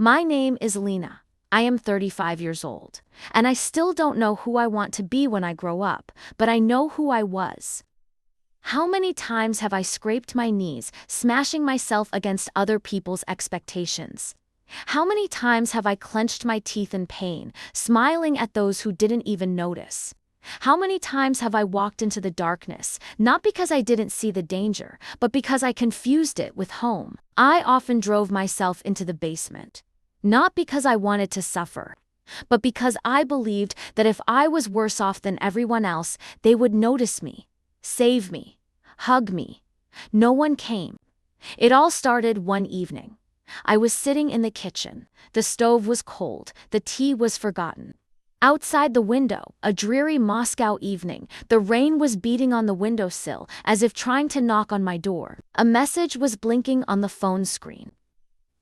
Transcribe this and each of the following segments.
My name is Lena. I am 35 years old, and I still don't know who I want to be when I grow up, but I know who I was. How many times have I scraped my knees, smashing myself against other people's expectations? How many times have I clenched my teeth in pain, smiling at those who didn't even notice? How many times have I walked into the darkness, not because I didn't see the danger, but because I confused it with home? I often drove myself into the basement. Not because I wanted to suffer, but because I believed that if I was worse off than everyone else, they would notice me, save me, hug me. No one came. It all started one evening. I was sitting in the kitchen. The stove was cold, the tea was forgotten. Outside the window, a dreary Moscow evening, the rain was beating on the windowsill as if trying to knock on my door. A message was blinking on the phone screen.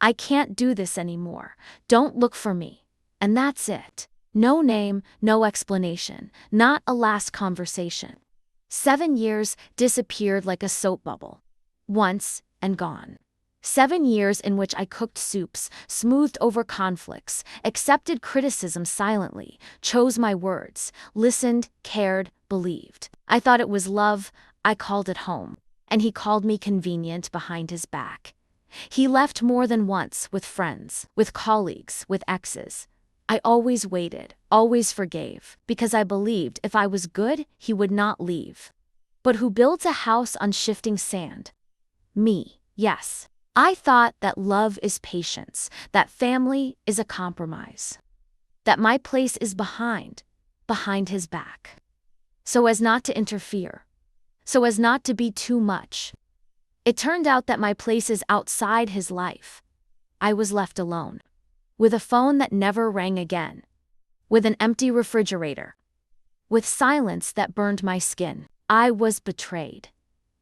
I can't do this anymore. Don't look for me. And that's it. No name, no explanation, not a last conversation. 7 years disappeared like a soap bubble. Once and gone. 7 years in which I cooked soups, smoothed over conflicts, accepted criticism silently, chose my words, listened, cared, believed. I thought it was love, I called it home. And he called me convenient behind his back. He left more than once, with friends, with colleagues, with exes. I always waited, always forgave, because I believed if I was good, he would not leave. But who builds a house on shifting sand? Me, yes. I thought that love is patience, that family is a compromise, that my place is behind his back, so as not to interfere, so as not to be too much. It turned out that my place is outside his life. I was left alone, with a phone that never rang again, with an empty refrigerator, with silence that burned my skin. I was betrayed,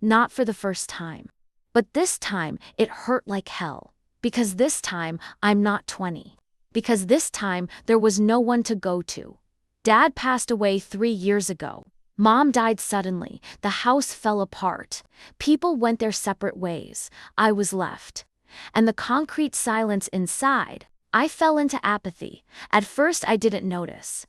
not for the first time. But this time, it hurt like hell, because this time, I'm not 20. Because this time, there was no one to go to. Dad passed away 3 years ago. Mom died suddenly. The house fell apart. People went their separate ways. I was left. And the concrete silence inside, I fell into apathy. At first, I didn't notice.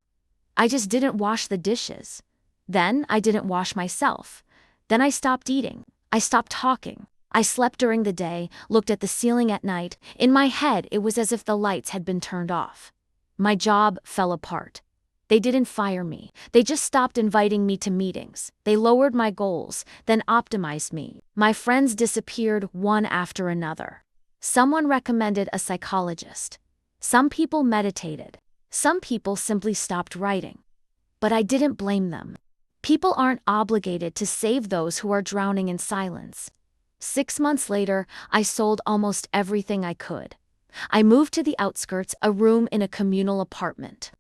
I just didn't wash the dishes. Then, I didn't wash myself. Then I stopped eating. I stopped talking. I slept during the day, looked at the ceiling at night. In my head, it was as if the lights had been turned off. My job fell apart. They didn't fire me. They just stopped inviting me to meetings. They lowered my goals, then optimized me. My friends disappeared one after another. Someone recommended a psychologist. Some people meditated. Some people simply stopped writing. But I didn't blame them. People aren't obligated to save those who are drowning in silence. 6 months later, I sold almost everything I could. I moved to the outskirts, a room in a communal apartment.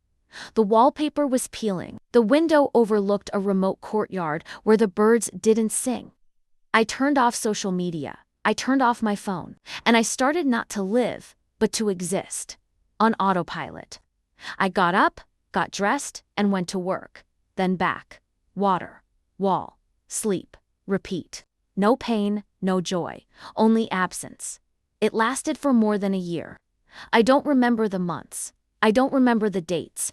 The wallpaper was peeling. The window overlooked a remote courtyard where the birds didn't sing. I turned off social media. I turned off my phone. And I started not to live, but to exist. On autopilot. I got up, got dressed, and went to work. Then back. Water. Wall. Sleep. Repeat. No pain, no joy. Only absence. It lasted for more than a year. I don't remember the months. I don't remember the dates.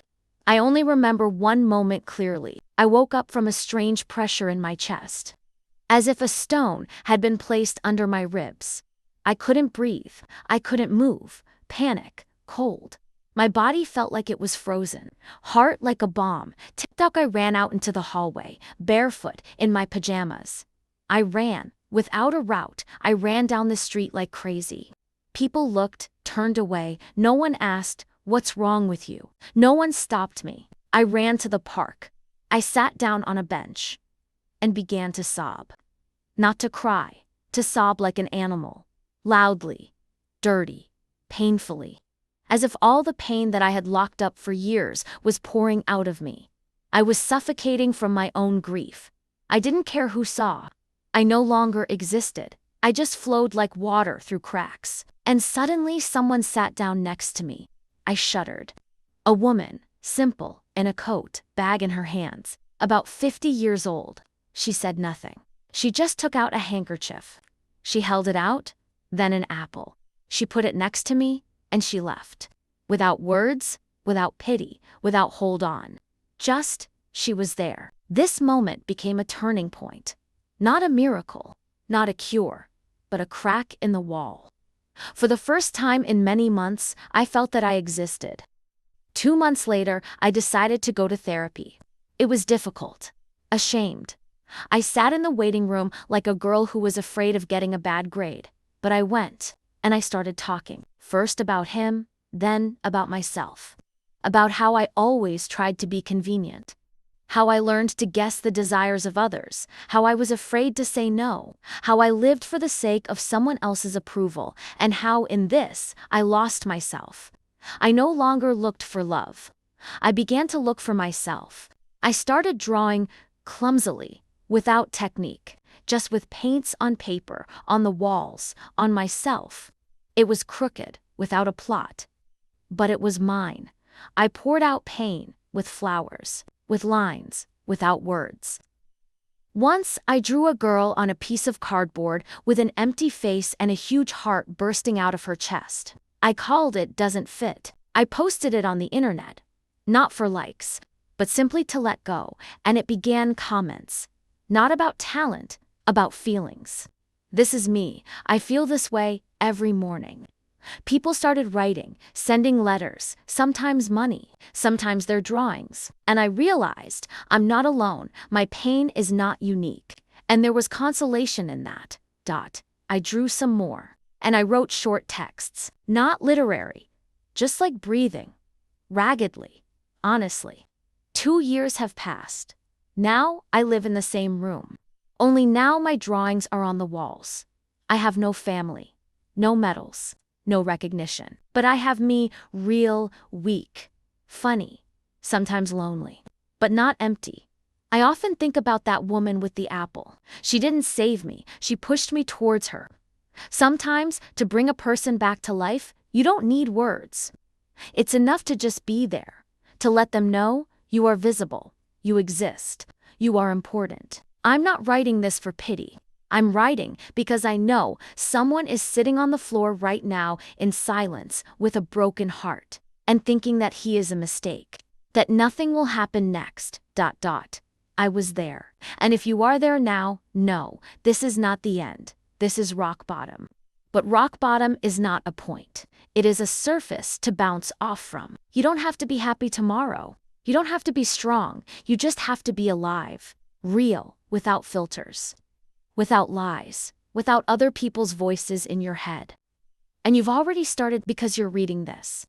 I only remember one moment clearly. I woke up from a strange pressure in my chest. As if a stone had been placed under my ribs. I couldn't breathe. I couldn't move. Panic. Cold. My body felt like it was frozen. Heart like a bomb. Tick-tock, I ran out into the hallway, barefoot, in my pajamas. I ran. Without a route, I ran down the street like crazy. People looked, turned away. No one asked, "What's wrong with you?" No one stopped me. I ran to the park. I sat down on a bench and began to sob. Not to cry, to sob like an animal. Loudly, dirty, painfully. As if all the pain that I had locked up for years was pouring out of me. I was suffocating from my own grief. I didn't care who saw. I no longer existed. I just flowed like water through cracks. And suddenly someone sat down next to me. I shuddered. A woman, simple, in a coat, bag in her hands, about 50 years old. She said nothing. She just took out a handkerchief. She held it out, then an apple. She put it next to me, and she left. Without words, without pity, without hold on. Just, she was there. This moment became a turning point. Not a miracle, not a cure, but a crack in the wall. For the first time in many months, I felt that I existed. 2 months later, I decided to go to therapy. It was difficult. Ashamed. I sat in the waiting room like a girl who was afraid of getting a bad grade. But I went, and I started talking. First about him, then about myself. About how I always tried to be convenient. How I learned to guess the desires of others. How I was afraid to say no. How I lived for the sake of someone else's approval. And how, in this, I lost myself. I no longer looked for love. I began to look for myself. I started drawing clumsily, without technique, just with paints on paper, on the walls, on myself. It was crooked, without a plot. But it was mine. I poured out pain, with flowers, with lines, without words. Once, I drew a girl on a piece of cardboard with an empty face and a huge heart bursting out of her chest. I called it "Doesn't Fit." I posted it on the internet. Not for likes, but simply to let go, and it began comments. Not about talent, about feelings. This is me. I feel this way every morning. People started writing, sending letters, sometimes money, sometimes their drawings. And I realized I'm not alone. My pain is not unique. And there was consolation in that. I drew some more. And I wrote short texts. Not literary. Just like breathing. Raggedly. Honestly. 2 years have passed. Now I live in the same room. Only now my drawings are on the walls. I have no family. No medals. No recognition. But I have me, real, weak, funny, sometimes lonely, but not empty. I often think about that woman with the apple. She didn't save me, she pushed me towards her. Sometimes, to bring a person back to life, you don't need words. It's enough to just be there, to let them know you are visible, you exist, you are important. I'm not writing this for pity. I'm writing because I know someone is sitting on the floor right now in silence with a broken heart and thinking that he is a mistake, that nothing will happen next. I was there. And if you are there now, no, this is not the end. This is rock bottom. But rock bottom is not a point. It is a surface to bounce off from. You don't have to be happy tomorrow. You don't have to be strong. You just have to be alive, real, without filters. Without lies, without other people's voices in your head. And you've already started because you're reading this.